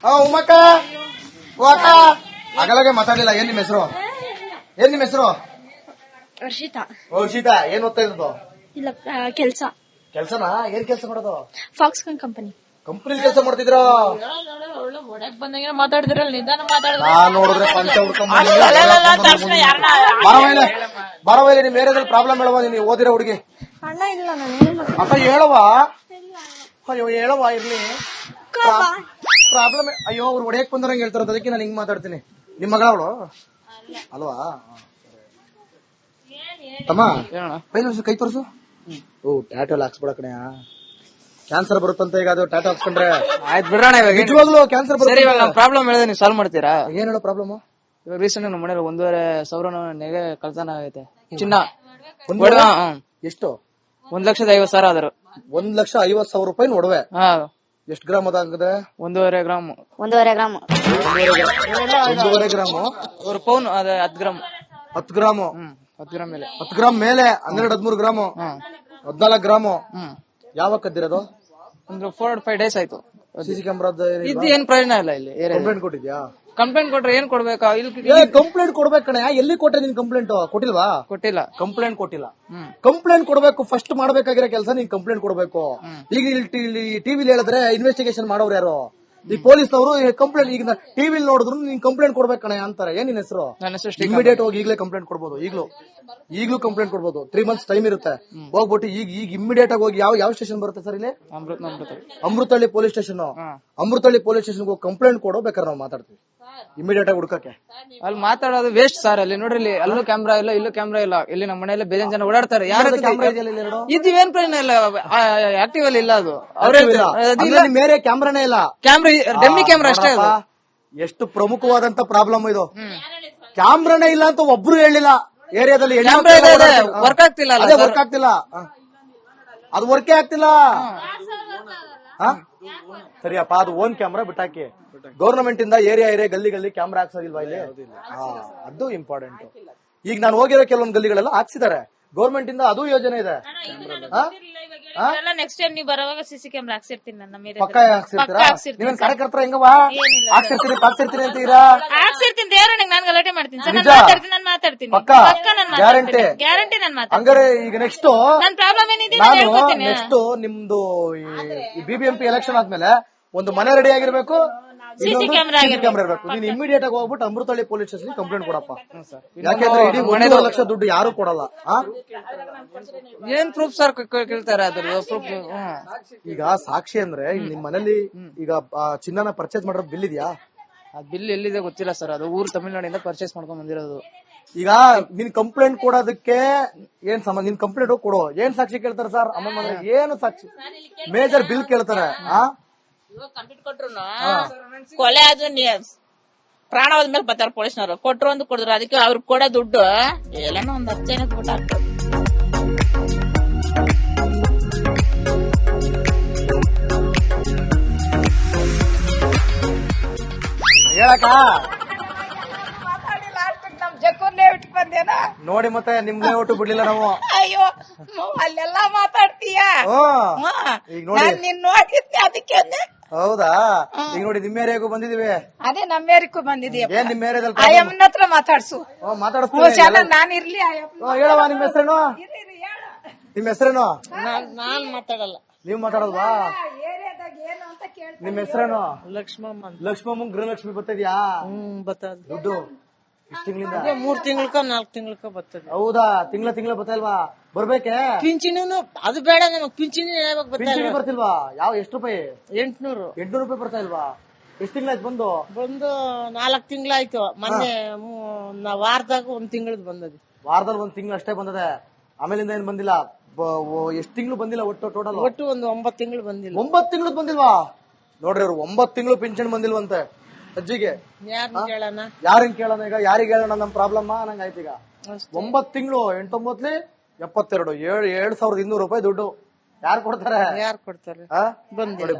ಉಮ್ಮಕ್ಕ ಅಕ್ಕ ಆಗಲಾಗೆ ಮಾತಾಡಲಿಲ್ಲ. ಏನ್ ನಿಮ್ಮ ಹೆಸರು? ಏನ್ ನಿಮ್ಮ ಹೆಸರು? ಹರ್ಷಿತಾ. ಹರ್ಷಿತಾ, ಏನ್ ಓದ್ತಾ ಇರೋದು? ಇಲ್ಲ, ಕೆಲ್ಸ. ಕೆಲ್ಸನಾ? ಏನ್ ಕೆಲ್ಸ ಮಾಡೋದು? Foxconn company. ಕಂಪನಿ ಕೆಲಸ ಮಾಡ್ತಿದ್ರ? ಮಾತಾಡಿದ್ರಲ್ಲ, ನಿಧಾನ ಮಾತಾಡಿದ್ರೆ ನಾನ್ ನೋಡಿದ್ರೆ ಪಂಚ ಬರವೈಲೆ. ನಿಮ್ ಏರಿಯಾದಲ್ಲಿ ಪ್ರಾಬ್ಲಮ್ ಹೇಳುವ, ನೀನು ಓದಿರೋ ಹುಡುಗಿ. ಅಣ್ಣ ಇಲ್ಲ, ನಾನು ಅಕ್ಕ ಹೇಳುವ. ಅಯ್ಯೋ ಹೇಳುವ, ಇರ್ಲಿ. ಪ್ರಾಬ್ಲಮ್. ಅಯ್ಯೋ ಅವ್ರು ಹೊಡೆಯಕ್ ಬಂದ್ರಂಗೆ ಹೇಳ್ತಾರ, ಅದಕ್ಕೆ ನಾನು ಹಿಂಗ್ ಮಾತಾಡ್ತೀನಿ. ನಿಮ್ ಮಗಳ ಅವಳು ಅಲ್ವಾ? ತಮ್ಮ ಕೈ ತೋರ್ಸು. ಓ ಟ್ಯಾಟೋ ಎಲ್ಲ ಹಾಕ್ಸ್ಬಿಡ ಕಣೆ. ಕ್ಯಾನ್ಸರ್ ಬರುತ್ತಂತ ಈಗ, ಅದು ಟ್ಯಾಟೋ ಹಾಕ್ಸ್ಕೊಂಡ್ರೆ ಆಯ್ತು ಬಿಡೋಣ. ಇವಾಗ ನಿಜವಾಗ್ಲೂ ಕ್ಯಾನ್ಸರ್ ಬರುತ್ತೆ. ಪ್ರಾಬ್ಲಮ್ ಹೇಳಿದ್ರೆ ನೀವು ಸಾಲ್ವ್ ಮಾಡ್ತೀರಾ? ಏನ್ ಹೇಳೋ ಪ್ರಾಬ್ಲಮ್? ಇವಾಗ ರೀಸೆಂಟ್ ನಮ್ಮ ಮನೇಲಿ 1,50,000 ನೆಗೆ ಕಳ್ತನ ಆಗೈತೆ. ಚಿನ್ನ ಎಷ್ಟು? 1,50,000 ಆದ್ರು. 1,50,000 ರೂಪಾಯಿ ಒಡವೆ. ಎಷ್ಟು ಗ್ರಾಮ್ ಅದಾಗದೆ? 1.5 ಗ್ರಾಮ್. 1.5 ಗ್ರಾಮ್. 1.5 ಗ್ರಾಮು. 1 ಪೌನ್ ಅದ 10 ಗ್ರಾಮ್. 10 ಗ್ರಾಮು. 10 ಗ್ರಾಮ್ ಮೇಲೆ. 10 ಗ್ರಾಮ್ ಮೇಲೆ 12-13 ಗ್ರಾಮು. 14 ಗ್ರಾಮು. ಯಾವಾಗ ಕದ್ದಿರೋದು? ಒಂದು 4-5 ಡೇಸ್ ಆಯ್ತು. ಸಿಸಿ ಕ್ಯಾಮ್ರಾದ ಇದು ಏನ್ ಪ್ರಯೋಜನ ಇಲ್ಲ ಇಲ್ಲಿ. ಕಂಪ್ಲೇಂಟ್ ಕೊಟ್ಟಿದ್ಯಾ? ಕಂಪ್ಲೇಂಟ್ ಕೊಟ್ರೆ ಏನ್ ಕೊಡ್ಬೇಕಾ? ಕಂಪ್ಲೇಂಟ್ ಕೊಡ್ಬೇಕು ಕಣೆ. ಎಲ್ಲಿ ಕೊಟ್ಟೆ ನೀನ್ ಕಂಪ್ಲೇಂಟ್? ಕೊಟ್ಟಿಲ್ವಾ? ಕೊಟ್ಟಿಲ್ಲ. ಕಂಪ್ಲೇಂಟ್ ಕೊಟ್ಟಿಲ್ಲ. ಕಂಪ್ಲೇಂಟ್ ಕೊಡ್ಬೇಕು. ಫಸ್ಟ್ ಮಾಡ್ಬೇಕಾಗಿರೋ ಕೆಲಸ ನೀನ್ ಕಂಪ್ಲೇಂಟ್ ಕೊಡ್ಬೇಕು. ಈಗ ಟಿವಿಲಿ ಹೇಳಿದ್ರೆ ಇನ್ವೆಸ್ಟಿಗೇಷನ್ ಮಾಡೋರು ಯಾರು? ಈ ಪೊಲೀಸ್ನವರು ಕಂಪ್ಲೇಂಟ್ ಈಗ ಟಿವಿಲಿ ನೋಡಿದ್ರು ನೀನ್ ಕಂಪ್ಲೇಂಟ್ ಕೊಡ್ಬೇಕು ಕಣೆ ಅಂತಾರೆ. ಏನ್ ನಿನ್ ಹೆಸರು? ಇಮಿಡಿಯೇಟ್ ಹೋಗಿ ಈಗಲೇ ಕಂಪ್ಲೇಂಟ್ ಕೊಡ್ಬೋದು. ಈಗ್ಲೂ ಕಂಪ್ಲೇಂಟ್ ಕೊಡ್ಬೋದು. 3 months ಟೈಮ್ ಇರುತ್ತೆ. ಹೋಗ್ಬಿಟ್ಟು ಈಗ ಇಮಿಡಿಯೇಟ್ ಆಗಿ ಹೋಗಿ ಯಾವ ಸ್ಟೇಷನ್ ಬರುತ್ತೆ ಸರ್ ಇಲ್ಲಿ? Amruthahalli police station. Amruthahalli police station ಹೋಗಿ ಕಂಪ್ಲೇಂಟ್ ಕೊಡೋ. ಬೇಕಾದ್ರೆ ನಾವು ಮಾತಾಡ್ತೀವಿ ಇಮಿಡಿಯೇಟ್ ಆಗಿ ಹುಡುಕಕ್ಕೆ. ಅಲ್ಲಿ ಮಾತಾಡೋದು ವೇಸ್ಟ್ ಸರ್. ಅಲ್ಲಿ ನೋಡ್ರಿ, ಅಲ್ಲೂ ಕ್ಯಾಮ್ರಾ ಇಲ್ಲ, ಇಲ್ಲೂ ಕ್ಯಾಮ್ರಾ ಇಲ್ಲ. ಇಲ್ಲಿ ನಮ್ಮ ಮನೆಯಲ್ಲಿ ಬೇಜಾನ್ ಜನ ಓಡಾಡ್ತಾರೆ. ಯಾರು ಕ್ಯಾಮ್ರಾ ಇದೆಯಲ್ಲ ಇದು ಏನ್ ಪ್ರಯೋಜನ ಇಲ್ಲ. ಆಕ್ಟಿವ್ ಅಲ್ಲಿ ಇಲ್ಲ ಅದು. ಬೇರೆ ಕ್ಯಾಮ್ರಾನೇ ಇಲ್ಲ. ಕ್ಯಾಮ್ರಾ ಡೆಮ್ಮಿ ಕ್ಯಾಮ್ರಾ ಅಷ್ಟೇ. ಎಷ್ಟು ಪ್ರಮುಖವಾದಂತ ಪ್ರಾಬ್ಲಮ್ ಇದು. ಕ್ಯಾಮ್ರಾನೇ ಇಲ್ಲ ಅಂತ ಒಬ್ರು ಹೇಳಿಲ್ಲ ಏರಿಯಾದಲ್ಲಿ. ವರ್ಕ್ ಆಗ್ತಿಲ್ಲ. ವರ್ಕ್ ಆಗ್ತಿಲ್ಲ. ಅದು ವರ್ಕೇ ಆಗ್ತಿಲ್ಲ. ಸರಿಯಪ್ಪ, ಅದು ಓನ್ ಕ್ಯಾಮ್ರಾ ಬಿಟ್ಟಾಕಿ. ಗವರ್ನಮೆಂಟ್ ಇಂದ ಏರಿಯಾ ಗಲ್ಲಿ ಕ್ಯಾಮ್ರಾ ಹಾಕ್ಸೋದಿಲ್ವಾ ಇಲ್ಲಿ? ಅದು ಇಂಪಾರ್ಟೆಂಟ್. ಈಗ ನಾನು ಹೋಗಿರೋ ಕೆಲವೊಂದು ಗಲ್ಲಿಗಳೆಲ್ಲ ಹಾಕ್ಸಿದ್ದಾರೆ ಗವರ್ನಮೆಂಟ್ ಇಂದ. ಅದು ಯೋಜನೆ ಇದೆ. ನೆಕ್ಸ್ಟ್ ಟೈಮ್ ನೀವು ಬರುವಾಗ ಸಿಸಿ ಕ್ಯಾಮ್ರಾ ಹಾಕ್ಸಿರ್ತೀನಿ. ಪಕ್ಕ ಹಾಕ್ಸಿರ್ತೀರಾ? ನೀವೇನ್ ಕಾರ್ಯಕರ್ತರ ಹೆಂಗವಾ? ಹಾಕ್ಸಿರ್ತೀನಿ ಅಂತೀರಾ? ಹಾಕ್ಸಿರ್ತೀನಿ. ದೇವರಣ್ಣ ನಾನು ಗಲಾಟೆ ಮಾಡ್ತೀನಿ. ನಾನು ಮಾತಾಡ್ತೀನಿ. ಪಕ್ಕ ಗ್ಯಾರಂಟಿ ನಾನು ಮಾತಾಡ್ತೀನಿ. ಹಂಗಾರೆ ಈಗ ನೆಕ್ಸ್ಟ್ ನನ್ನ ಪ್ರಾಬ್ಲಮ್ ಏನಿದೆ ನಾನು ನೆಕ್ಸ್ಟ್ ನಿಮ್ದು BBMP ಎಲೆಕ್ಷನ್ ಆದ್ಮೇಲೆ ಒಂದು ಮನೆ ರೆಡಿ ಆಗಿರ್ಬೇಕು, ಸಿಸಿ ಕ್ಯಾಮ್ರಾ ಇರ್ಬೇಕು. ನೀನ್ ಇಮಿಡಿಯೇಟ್ ಆಗಿ ಹೋಗ್ಬಿಟ್ಟು ಅಮೃತಹಳ್ಳಿ ಪೊಲೀಸ್ ಸ್ಟೇಷನ್ ಕಂಪ್ಲೇಂಟ್ ಕೊಡಪ್ಪ. ಯಾಕೆಂದ್ರೆ ಇಡೀ 1.5 ಲಕ್ಷ ದುಡ್ಡು ಯಾರು ಕೊಡಲ್ಲ. ಏನ್ ಪ್ರೂಫ್ ಸರ್ ಕೇಳ್ತಾರೆ? ಅದ್ರ ಪ್ರೂಫ್ ಈಗ ಸಾಕ್ಷಿ ಅಂದ್ರೆ ನಿಮ್ ಮನೇಲಿ ಈಗ ಚಿನ್ನನ ಪರ್ಚೇಸ್ ಮಾಡಿರೋ ಬಿಲ್ ಇದೆಯಾ? ಆ ಬಿಲ್ ಎಲ್ಲಿದೆ ಗೊತ್ತಿಲ್ಲ ಸರ್. ಅದು ಊರು ತಮಿಳ್ನಾಡಿಂದ ಪರ್ಚೇಸ್ ಮಾಡ್ಕೊಂಡ್ ಬಂದಿರೋದು. ಈಗ ನೀನ್ ಕಂಪ್ಲೇಂಟ್ ಕೊಡೋದಕ್ಕೆ ಏನ್ ನಿನ್ ಕಂಪ್ಲೇಂಟ್ ಕೊಡು. ಏನ್ ಸಾಕ್ಷಿ ಕೇಳ್ತಾರೆ ಸರ್? ಅಮ್ಮ ಏನು ಸಾಕ್ಷಿ? ಮೇಜರ್ ಬಿಲ್ ಕೇಳ್ತಾರೆ. ಕಂಪ್ಲೀಟ್ ಕೊಟ್ರು ಕೊಲೆ ಆದ್ರೂ ಪ್ರಾಣ ಹೋದ್ಮೇಲೆ ಬರ್ತಾರೆ ಪೊಲೀಸ್ನವರು. ಕೊಟ್ರು ಅಂತ ಕೊಡಿದ್ರು. ಅದಕ್ಕೆ ಅವ್ರಿಗೆ ಕೊಡೋ ದುಡ್ಡು ಎಲ್ಲಾನು ಒಂದ್ 10 ಜನಕ್ಕೆ ಕೊಟ್ಟಾಗ್ತದೆ. ಹೇಳಕ್ಕ ಬಂದೇನ ನೋಡಿ, ಮತ್ತೆ ನಿಮ್ಗೆ ಒಟ್ಟು ಬಿಡ್ಲಿಲ್ಲ ನಾವು. ಅಯ್ಯೋ, ಅಲ್ಲೆಲ್ಲಾ ಮಾತಾಡ್ತೀಯ. ಈಗ ನೋಡಿ, ನಿನ್ ನೋಡಿದ್ದೆ ಅದಕ್ಕೆ. ಹೌದಾ? ಈಗ ನೋಡಿ, ನಿಮ್ಮ ಏರಿಯಾಗೂ ಬಂದಿದೀವಿ. ಅದೇ ನಮ್ಮ ಏರಿಯಾಕ್ಕೂ ಬಂದಿದೀಯ. ಏನ್ ನಿಮ್ಮ ಏರಿಯಾದಲ್ಲಿ ಆಯಮ್ಮನ ಹತ್ರ ಮಾತಾಡ್ಸು. ಮಾತಾಡಿಸ್ತೀನಿ. ನಾನಿರ್ಲಿ. ಹೇಳವಾ ನಿಮ್ಮ ಹೆಸರೇನು? ನಿಮ್ಮ ಹೆಸರೇನು? ನಾನ್ ಮಾತಾಡಲ್ಲ. ನೀವ್ ಮಾತಾಡಲ್ವಾ? ಏರಿಯಾದಾಗ ಏನು ಅಂತ ಕೇಳ್ತೀನಿ. ನಿಮ್ಮ ಹೆಸರೇನು? ಲಕ್ಷ್ಮಮ್ಮ. ಗೃಹಲಕ್ಷ್ಮಿ ಬರ್ತದ್ಯಾ? ಬರ್ತದ. ದುಡ್ಡು ಇಷ್ಟ ತಿಂಗಳಿಂದ 3 ತಿಂಗಳಕ 4 ತಿಂಗಳಕ ಬರ್ತದೆ. ಹೌದಾ? ತಿಂಗಳ ಬರ್ತಲ್ವಾ? ಬರ್ಬೇಕೆ? ಪಿಂಚಣಿನು ಅದು ಬೇಡ ನಮಗ್. ಪಿಂಚಣಿ ಪಿಂಚಣಿ ಬರ್ತಿಲ್ವಾ? ಎಷ್ಟು ರೂಪಾಯಿ? 800 ರೂಪಾಯಿ ಬರ್ತಾ ಇಲ್ವಾ? ಎಷ್ಟು ತಿಂಗಳಾಯ್ತು ಬಂದು? 4 ತಿಂಗಳಾಯ್ತು. ಮೊನ್ನೆ ವಾರದಾಗ 1 ತಿಂಗಳದ್ ಬಂದది. ವಾರದಲ್ಲಿ 1 ತಿಂಗಳು ಅಷ್ಟೇ ಬಂದದೆ. ಆಮೇಲಿಂದ ಏನ್ ಬಂದಿಲ್ಲ? ಎಷ್ಟು ತಿಂಗಳು ಬಂದಿಲ್ಲ ಒಟ್ಟು ಟೋಟಲ್? ಒಟ್ಟು ಒಂದು 9 ತಿಂಗಳು ಬಂದಿಲ್ಲ. 9 ತಿಂಗಳು ಬಂದಿಲ್ವಾ? ನೋಡ್ರಿ, ಅವ್ರು 9 ತಿಂಗಳು ಪಿಂಚಣಿ ಬಂದಿಲ್ವಂತೆ ಅಜ್ಜಿಗೆ. ಯಾರಿಗ್ ಕೇಳೋಣ ಈಗ? ಯಾರಿಗೆ ಹೇಳೋಣ ನಮ್ ಪ್ರಾಬ್ಲಮ್ ನಂಗೆ ಆಯ್ತು. ಈಗ 9 ತಿಂಗಳು 8 9 72 7,200 ರೂಪಾಯಿ ದುಡ್ಡು ಯಾರು ಕೊಡ್ತಾರೆ?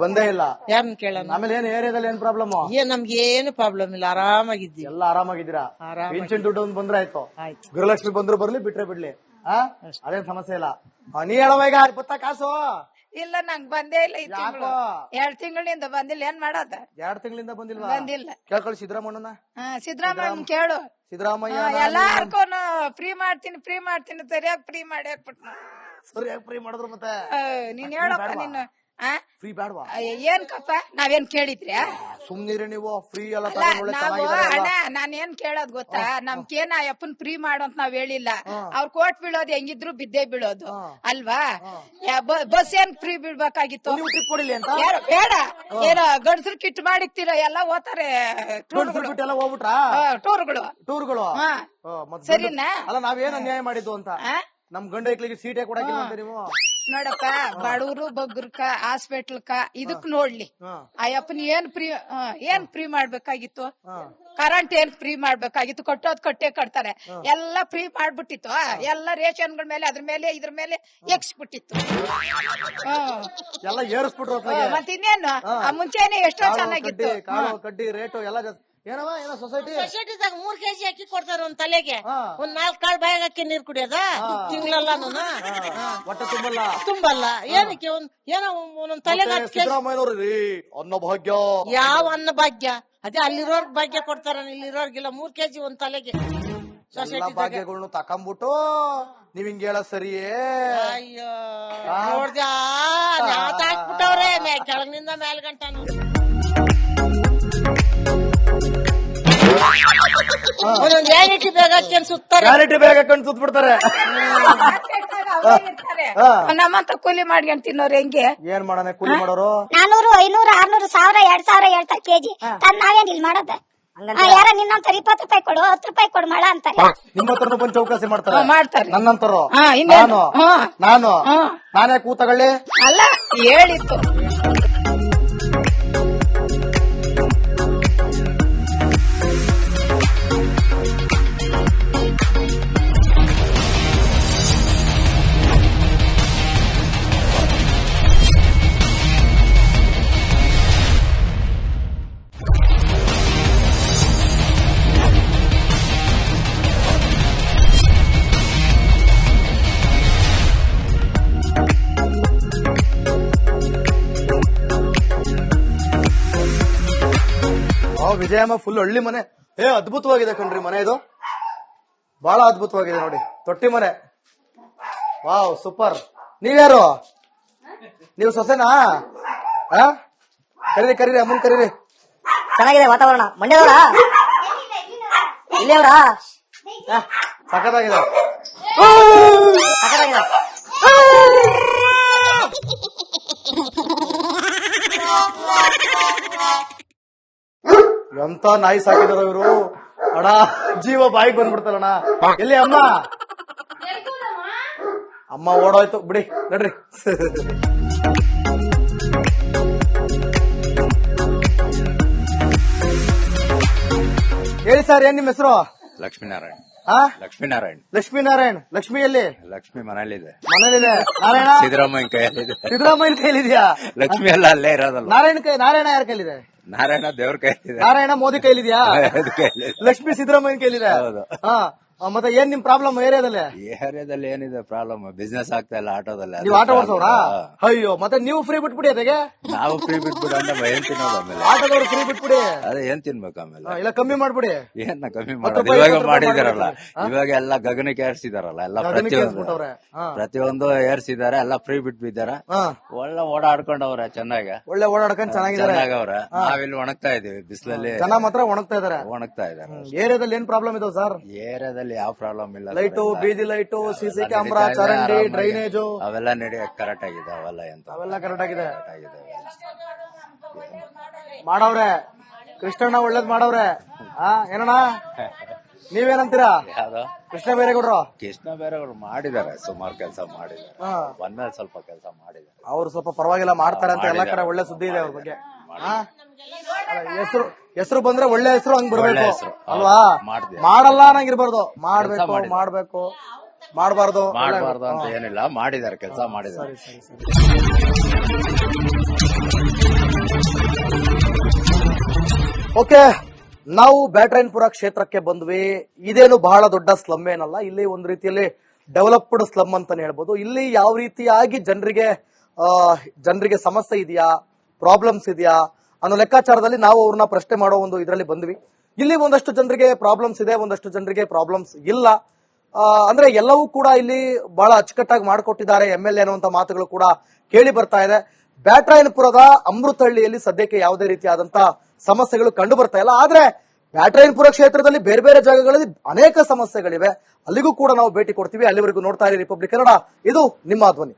ಬಂದೇ ಇಲ್ಲ. ಯಾರನ್ನ ಕೇಳೋಣ? ಆಮೇಲೆ ಏನ್ ಏರಿಯಾದಲ್ಲಿ ಏನ್ ಪ್ರಾಬ್ಲಮ್? ನಮ್ಗೆ ಏನು ಪ್ರಾಬ್ಲಮ್ ಇಲ್ಲ. ಆರಾಮಾಗಿದ್ದೀವಿ. ಎಲ್ಲ ಆರಾಮಾಗಿದ್ದೀರಾ? ಪಿಂಚಣಿ ದುಡ್ಡು ಒಂದ್ ಬಂದ್ರೆ ಆಯ್ತು. ಗೃಹಲಕ್ಷ್ಮಿ ಬಂದ್ರು ಬರ್ಲಿ, ಬಿಟ್ರೆ ಬಿಡ್ಲಿ. ಅದೇನ್ ಸಮಸ್ಯೆ ಇಲ್ಲ. ನೀ ಹೇಳವ ಈಗ ಬತ್ತ ಕಾಸು ಇಲ್ಲ ನಂಗ್ ಬಂದೇ ಇಲ್ಲ ಈ ತಿಂಗಳು. 2 ತಿಂಗಳಿಂದ ಬಂದಿಲ್ಲ. ಏನ್ ಮಾಡೋದ? 2 ತಿಂಗಳಿಂದ ಬಂದಿಲ್ವಾ? ಬಂದಿಲ್ಲ. ಕೇಳ್ಕೊಳ್ಳಿ ಸಿದ್ದರಾಮಣ್ಣನ. ಸಿದ್ದರಾಮಯ್ಯನ್ ಕೇಳು. ಸಿದ್ದರಾಮಯ್ಯ ಎಲ್ಲಾರ್ಗೂ ಫ್ರೀ ಮಾಡ್ತೀನಿ ಸರಿಯಾಗಿ ಫ್ರೀ ಮಾಡಿ ಹಾಕ್ಬಿಟ್ನ. ಸರಿಯಾಗಿ ಫ್ರೀ ಮಾಡಿದ್ರು ಮತ್ತೆ ನೀನ್ ಹೇಳಪ್ಪ ನೀನು. ಫ್ರೀ ಬೇಡವಾ? ಏನ್ಕಪ್ಪ ನಾವೇನ್ ಕೇಳಿದ್ರಿ? ಸುಮ್ನಿರಿ ನೀವು. ಫ್ರೀ ಎಲ್ಲ ನಾವು ಅಣ್ಣ ನಾನೇನ್ ಕೇಳೋದ್ ಗೊತ್ತಾ, ನಮ್ಗೇನ ಅಪ್ಪನ್ ಫ್ರೀ ಮಾಡು ಅಂತ ನಾವ್ ಹೇಳಿಲ್ಲ. ಅವ್ರ ಕೋಟ್ ಬೀಳೋದು ಹೆಂಗಿದ್ರು ಬಿದ್ದೇ ಬೀಳೋದು ಅಲ್ವಾ? ಬಸ್ ಏನ್ ಫ್ರೀ ಬಿಡ್ಬೇಕಾಗಿತ್ತು? ಟ್ರಿಪ್ ಕೊಡಿಲಿ ಅಂತ ಬೇಡ. ಏನ ಗಂಡಸ್ರು ಕಿಟ್ ಮಾಡಿಕ್ತೀರ ಎಲ್ಲ ಓದ್ತಾರೆ ಎಲ್ಲ ಹೋಗ್ಬಿಟ್ರಾ ಟೂರ್ಗಳು? ಸರಿನಾ? ಅಲ್ಲ ನಾವೇನ್ ಅನ್ಯಾಯ ಮಾಡಿದ್ದು ಅಂತ? ನಮ್ ಗಂಡ ಐಕ್ಲಿಗೆ ಸೀಟೇ ಕೊಡಕಿಲ್ಲ ಅಂತ ನೀವು ನೋಡಪ್ಪ. ಬಡವರು ಬಗ್ಗರ್ಕ ಹಾಸ್ಪಿಟಲ್ಕ ಇದಕ್ ನೋಡ್ಲಿ ಅಯ್ಯಪ್ಪನ ಏನ್ ಫ್ರೀ ಮಾಡ್ಬೇಕಾಗಿತ್ತು? ಕರೆಂಟ್ ಏನ್ ಫ್ರೀ ಮಾಡ್ಬೇಕಾಗಿತ್ತು? ಕೊಟ್ಟೆ ಕಟ್ತಾರೆ. ಎಲ್ಲ ಫ್ರೀ ಮಾಡ್ಬಿಟ್ಟಿತ್ತು. ಎಲ್ಲ ರೇಷನ್ಗಳ ಮೇಲೆ ಅದ್ರ ಮೇಲೆ ಇದ್ರ ಮೇಲೆ ಎಕ್ಸ್ಬಿಟ್ಟಿತ್ತು. ಎಲ್ಲ ಏರಿಸ್ಬಿಟ್ರು. ಮತ್ತೆ ಇನ್ನೇನು? ಮುಂಚೆನೆ ಎಷ್ಟೋ ಚೆನ್ನಾಗಿತ್ತು. ಕಡ್ಡಿ ರೇಟು ಎಲ್ಲ ಏನವ ಏನೋ ಸೊಸೈಟಿದಾಗ 3 kg ಅಕ್ಕಿ ಕೊಡ್ತಾರ ಒಂದ್ ತಲೆಗೆ. ಒಂದ್ 4 ಕಾಳು ಬಾಯಿಗೆ ಹಾಕಿ ನೀರ್ ಕುಡಿಯೋದ ತಿಂಗಳಲ್ಲ ಹೊಟ್ಟೆ ತುಂಬಲ್ಲ. ಏನಕ್ಕೆ ಏನೋ ಒಂದೊಂದ್ ತಲೆಗೆ ಸಿದ್ದರಾಮಯ್ಯನವ್ರಿ ಅನ್ನಭಾಗ್ಯ. ಯಾವ ಅನ್ನ ಭಾಗ್ಯ? ಅದೇ ಅಲ್ಲಿರೋರ್ಗ್ ಭಾಗ್ಯ ಕೊಡ್ತಾರ, ಇಲ್ಲಿರೋರ್ಗಿಲ್ಲ. 3 kg ಒಂದ್ ತಲೆಗೆ ಸೊಸೈಟಿ ಭಾಗ್ಯಗಳನ್ನ ತಕೊಂಡ್ಬಿಟ್ಟು ನೀವ್ ಹಿಂಗ ಹೇಳ ಸರಿಯೇ? ಅಯ್ಯೋ ನೋಡ್ದ್ಯಾ ಹಾಕ್ಬಿಟ್ಟವ್ರೆ ಕೆಳಗಿನಿಂದ ಮೇಲ್ಗಂಟಾನು. ಒಂದೊಂದ್ ವ್ಯಾನಿಟಿ ಬ್ಯಾಗ್ ಹಾಕ್ಯಂಡ್ ಸುತ್ತಾರೆ. ವ್ಯಾನಿಟಿ ಬ್ಯಾಗ್ ಹಾಕೊಂಡು ಸುತ್ಬಿಡ್ತಾರೆ. ನಮ್ಮಂತ ಕೂಲಿ ಮಾಡ್ಕೊಂಡ್ ತಿನ್ನೋರು ಹೆಂಗೆ? ಏನ್ ಮಾಡೋಣ ಕೂಲಿ ಮಾಡೋರು? 400, 500, 600, 1000, 2000 ಹೇಳ್ತಾರೆ ಕೆಜಿ. ನಾವೇನ್ ಇಲ್ಲಿ ಮಾಡೋದ? ಯಾರ ನಿನ್ನಂತರ 20 ರೂಪಾಯಿ ಕೊಡು, 10 ರೂಪಾಯಿ ಕೊಡು ಮಳ ಅಂತಾರೆ. ನಿಮ್ಮ ಹತ್ರ ಬಂದು ಚೌಕಾಸಿ ಮಾಡ್ತಾರೆ. ಮಾಡ್ತಾರೆ ನನ್ನಂತರು. ನಾನು ನಾನೇ ಕೂತಗಳ್ಳಿ ಅಲ್ಲ ಹೇಳಿತ್ತು. ವಿಜಯಮ್ಮ ಫುಲ್ ಹಳ್ಳಿ ಮನೆ. ಅದ್ಭುತವಾಗಿದೆ ಕಣ್ರಿ ಮನೆ. ಇದು ಬಹಳ ಅದ್ಭುತವಾಗಿದೆ ನೋಡಿ. ತೊಟ್ಟಿ ಮನೆ. Wow super. ನೀವ್ಯಾರು? ನೀವು ಸೊಸೆನಾ? ಕರೀರಿ ಅಮ್ಮನ್ ಕರೀರಿ. ಚೆನ್ನಾಗಿದೆ ವಾತಾವರಣ. ಮಂಡ್ಯದವರ ಇಲ್ಲಿಯವರ ಸಖತ್ತಾಗಿದೆ. ಎಂತ ನಾಯಿ ಸಾಕಿದಾರ ಇವರು. ಅಣ್ಣ ಜೀವ ಬಾಯಿಗೆ ಬಂದ್ಬಿಡ್ತಾರಣ್ಣ. ಎಲ್ಲಿ ಅಮ್ಮ? ಅಮ್ಮ ಓಡೋಯ್ತು ಬಿಡಿ ನಡ್ರಿ. ಹೇಳಿ ಸರ್, ಏನ್ ನಿಮ್ ಹೆಸರು? ಲಕ್ಷ್ಮೀನಾರಾಯಣ್. ಲಕ್ಷ್ಮೀನಾರಾಯಣ್. ಲಕ್ಷ್ಮಿ ಎಲ್ಲಿ? ಲಕ್ಷ್ಮಿ ಮನೇಲಿದೆ. ನಾರಾಯಣ ಸಿದ್ದರಾಮಯ್ಯ ಕೈಯಲ್ಲಿದೆ. ಸಿದ್ದರಾಮಯ್ಯನ ಕೈಲಿದ್ಯಾ? ಲಕ್ಷ್ಮಿ ಎಲ್ಲ ಅಲ್ಲೇ ಇರೋದಲ್ಲ. ನಾರಾಯಣ ಯಾರ ಕೈಲಿದೆ? ನಾರಾಯಣ ದೇವ್ರ ಕೈಲಿದೆ. ನಾರಾಯಣ ಮೋದಿ ಕೈಲಿದ್ಯಾ? ಲಕ್ಷ್ಮಿ ಸಿದ್ದರಾಮಯ್ಯನ ಕೈಲಿದೆ. ಮತ್ತೆ ಏನ್ ನಿಮ್ ಪ್ರಾಬ್ಲಮ್ ಏರಿಯಾದಲ್ಲಿ? ಏರಿಯಾದಲ್ಲಿ ಏನಿದೆ ಪ್ರಾಬ್ಲಮ್? ಬಿಸ್ನೆಸ್ ಆಗ್ತಾ ಇಲ್ಲ ಆಟೋದಲ್ಲಿ. ನೀವು ಆಟೋ ಓಡಿಸೋರಾ? ಅಯ್ಯೋ, ಮತ್ತೆ ನೀವು ಫ್ರೀ ಬಿಟ್ಬಿಡಿ ಅದಕ್ಕೆ. ನಾವು ಫ್ರೀ ಬಿಟ್ಬಿಡು ಅಂದ್ರೆ ಏನ್ ತಿನ್ನೋದು ಆಮೇಲೆ? ಆಟೋದವ್ರು ಫ್ರೀ ಬಿಟ್ಬಿಡಿ. ಅದೇ ಏನ್ ತಿನ್ಬೇಕು ಆಮೇಲೆ? ಇಲ್ಲ ಕಮ್ಮಿ ಮಾಡ್ಬಿಡಿ. ಏನ್ ಕಮ್ಮಿ ಮಾಡೋದು? ಇವಾಗ ಮಾಡಿದಾರಲ್ಲ, ಇವಾಗ ಎಲ್ಲ ಗಗನಕ್ಕೆ ಏರ್ಸಿದಾರಲ್ಲ. ಎಲ್ಲ ಪ್ರತಿಯೊಂದು ಏರ್ಸಿದಾರೆ. ಎಲ್ಲ ಫ್ರೀ ಬಿಟ್ಬಿದ್ದಾರ. ಒಳ್ಳೆ ಓಡಾಡ್ಕೊಂಡವ್ರೆ ಚೆನ್ನಾಗಿ. ಒಳ್ಳೆ ಓಡಾಡ್ಕೊಂಡು ಚೆನ್ನಾಗವ್ರೆ. ನಾವಿಲ್ಲಿ ಒಣಗ್ತಾ ಇದೀವಿ ಬಿಸಿಲಲ್ಲಿ. ಜನ ಮಾತ್ರ ಒಣಗ್ತಾ ಇದಾರೆ. ಏರಿಯಾದಲ್ಲಿ ಏನ್ ಪ್ರಾಬ್ಲಮ್ ಇದಾವ ಸರ್? ಏರಿಯಾದಲ್ಲಿ ಯಾವ ಪ್ರಾಬ್ಲಮ್ ಇಲ್ಲ. ಲೈಟು, ಬೀದಿ ಲೈಟು, ಸಿಸಿ ಕ್ಯಾಮ್ರಾ, ಚರಂಡಿ, ಡ್ರೈನೇಜು ಅವೆಲ್ಲ ಕರೆಕ್ಟ್ ಆಗಿದೆ. ಅವೆಲ್ಲ ಕರೆಕ್ಟ್ ಆಗಿದೆ. ಮಾಡವ್ರೆ ಕೃಷ್ಣಣ್ಣ, ಒಳ್ಳೇದ್ ಮಾಡವ್ರೆ. ಏನಣ್ಣ ನೀವೇನಂತೀರಾ? ಯಾವ್ದು? ಕೃಷ್ಣ ಬೈರೇಗೌಡರು ಮಾಡಿದ್ದಾರೆ, ಸುಮಾರು ಕೆಲಸ ಮಾಡಿದ್ದಾರೆ. ಬಂದ್ಮೇಲೆ ಸ್ವಲ್ಪ ಕೆಲಸ ಮಾಡಿದ್ದಾರೆ. ಅವ್ರು ಸ್ವಲ್ಪ ಪರವಾಗಿಲ್ಲ ಮಾಡ್ತಾರೆ ಅಂತ ಎಲ್ಲಾ ಕಡೆ ಒಳ್ಳೆ ಸುದ್ದಿ ಇದೆ ಅವ್ರ ಬಗ್ಗೆ. ಹೆಸರು ಬಂದ್ರೆ ಒಳ್ಳೆ ಹೆಸರು ಹಂಗ್ ಬರ್ಬೇಕು ಅಲ್ವಾ? ಮಾಡಲ್ಲ ಅನ್ನಂಗಿರ್ಬಾರ್ದು. ಮಾಡ್ಬೇಕು ಮಾಡಬಾರ್ದು ಅಂತ ಏನಿಲ್ಲ. ಮಾಡಿದ್ದಾರೆ, ಕೆಲಸ ಮಾಡಿದ್ದಾರೆ. ಓಕೆ, ನಾವು ಬ್ಯಾಟರಾಯನಪುರ ಕ್ಷೇತ್ರಕ್ಕೆ ಬಂದ್ವಿ. ಇದೇನು ಬಹಳ ದೊಡ್ಡ ಸ್ಲಮ್ ಏನಲ್ಲ. ಇಲ್ಲಿ ಒಂದು ರೀತಿಯಲ್ಲಿ ಡೆವಲಪ್ಡ್ ಸ್ಲಮ್ ಅಂತಾನೆ ಹೇಳ್ಬೋದು. ಇಲ್ಲಿ ಯಾವ ರೀತಿಯಾಗಿ ಜನರಿಗೆ ಜನರಿಗೆ ಸಮಸ್ಯೆ ಇದೆಯಾ, ಪ್ರಾಬ್ಲಮ್ಸ್ ಇದೆಯಾ ಅನ್ನೋ ಲೆಕ್ಕಾಚಾರದಲ್ಲಿ ನಾವು ಅವ್ರನ್ನ ಪ್ರಶ್ನೆ ಮಾಡೋ ಒಂದು ಇದರಲ್ಲಿ ಬಂದ್ವಿ. ಇಲ್ಲಿ ಒಂದಷ್ಟು ಜನರಿಗೆ ಪ್ರಾಬ್ಲಮ್ಸ್ ಇದೆ, ಒಂದಷ್ಟು ಜನರಿಗೆ ಪ್ರಾಬ್ಲಮ್ಸ್ ಇಲ್ಲ. ಅಂದ್ರೆ ಎಲ್ಲವೂ ಕೂಡ ಇಲ್ಲಿ ಬಹಳ ಅಚ್ಚುಕಟ್ಟಾಗಿ ಮಾಡಿಕೊಟ್ಟಿದ್ದಾರೆ MLA ಅನ್ನುವಂತ ಮಾತುಗಳು ಕೂಡ ಕೇಳಿ ಬರ್ತಾ ಇದೆ. ಬ್ಯಾಟರಾಯನಪುರದ ಅಮೃತಹಳ್ಳಿಯಲ್ಲಿ ಸದ್ಯಕ್ಕೆ ಯಾವುದೇ ರೀತಿಯಾದಂತ ಸಮಸ್ಯೆಗಳು ಕಂಡು ಬರ್ತಾ ಇಲ್ಲ. ಆದ್ರೆ ಬ್ಯಾಟರಾಯನಪುರ ಕ್ಷೇತ್ರದಲ್ಲಿ ಬೇರೆ ಬೇರೆ ಜಾಗಗಳಲ್ಲಿ ಅನೇಕ ಸಮಸ್ಯೆಗಳಿವೆ, ಅಲ್ಲಿಗೂ ಕೂಡ ನಾವು ಭೇಟಿ ಕೊಡ್ತೀವಿ. ಅಲ್ಲಿವರೆಗೂ ನೋಡ್ತಾ ಇರಿ ರಿಪಬ್ಲಿಕ್ ಕನ್ನಡ, ಇದು ನಿಮ್ಮ ಧ್ವನಿ.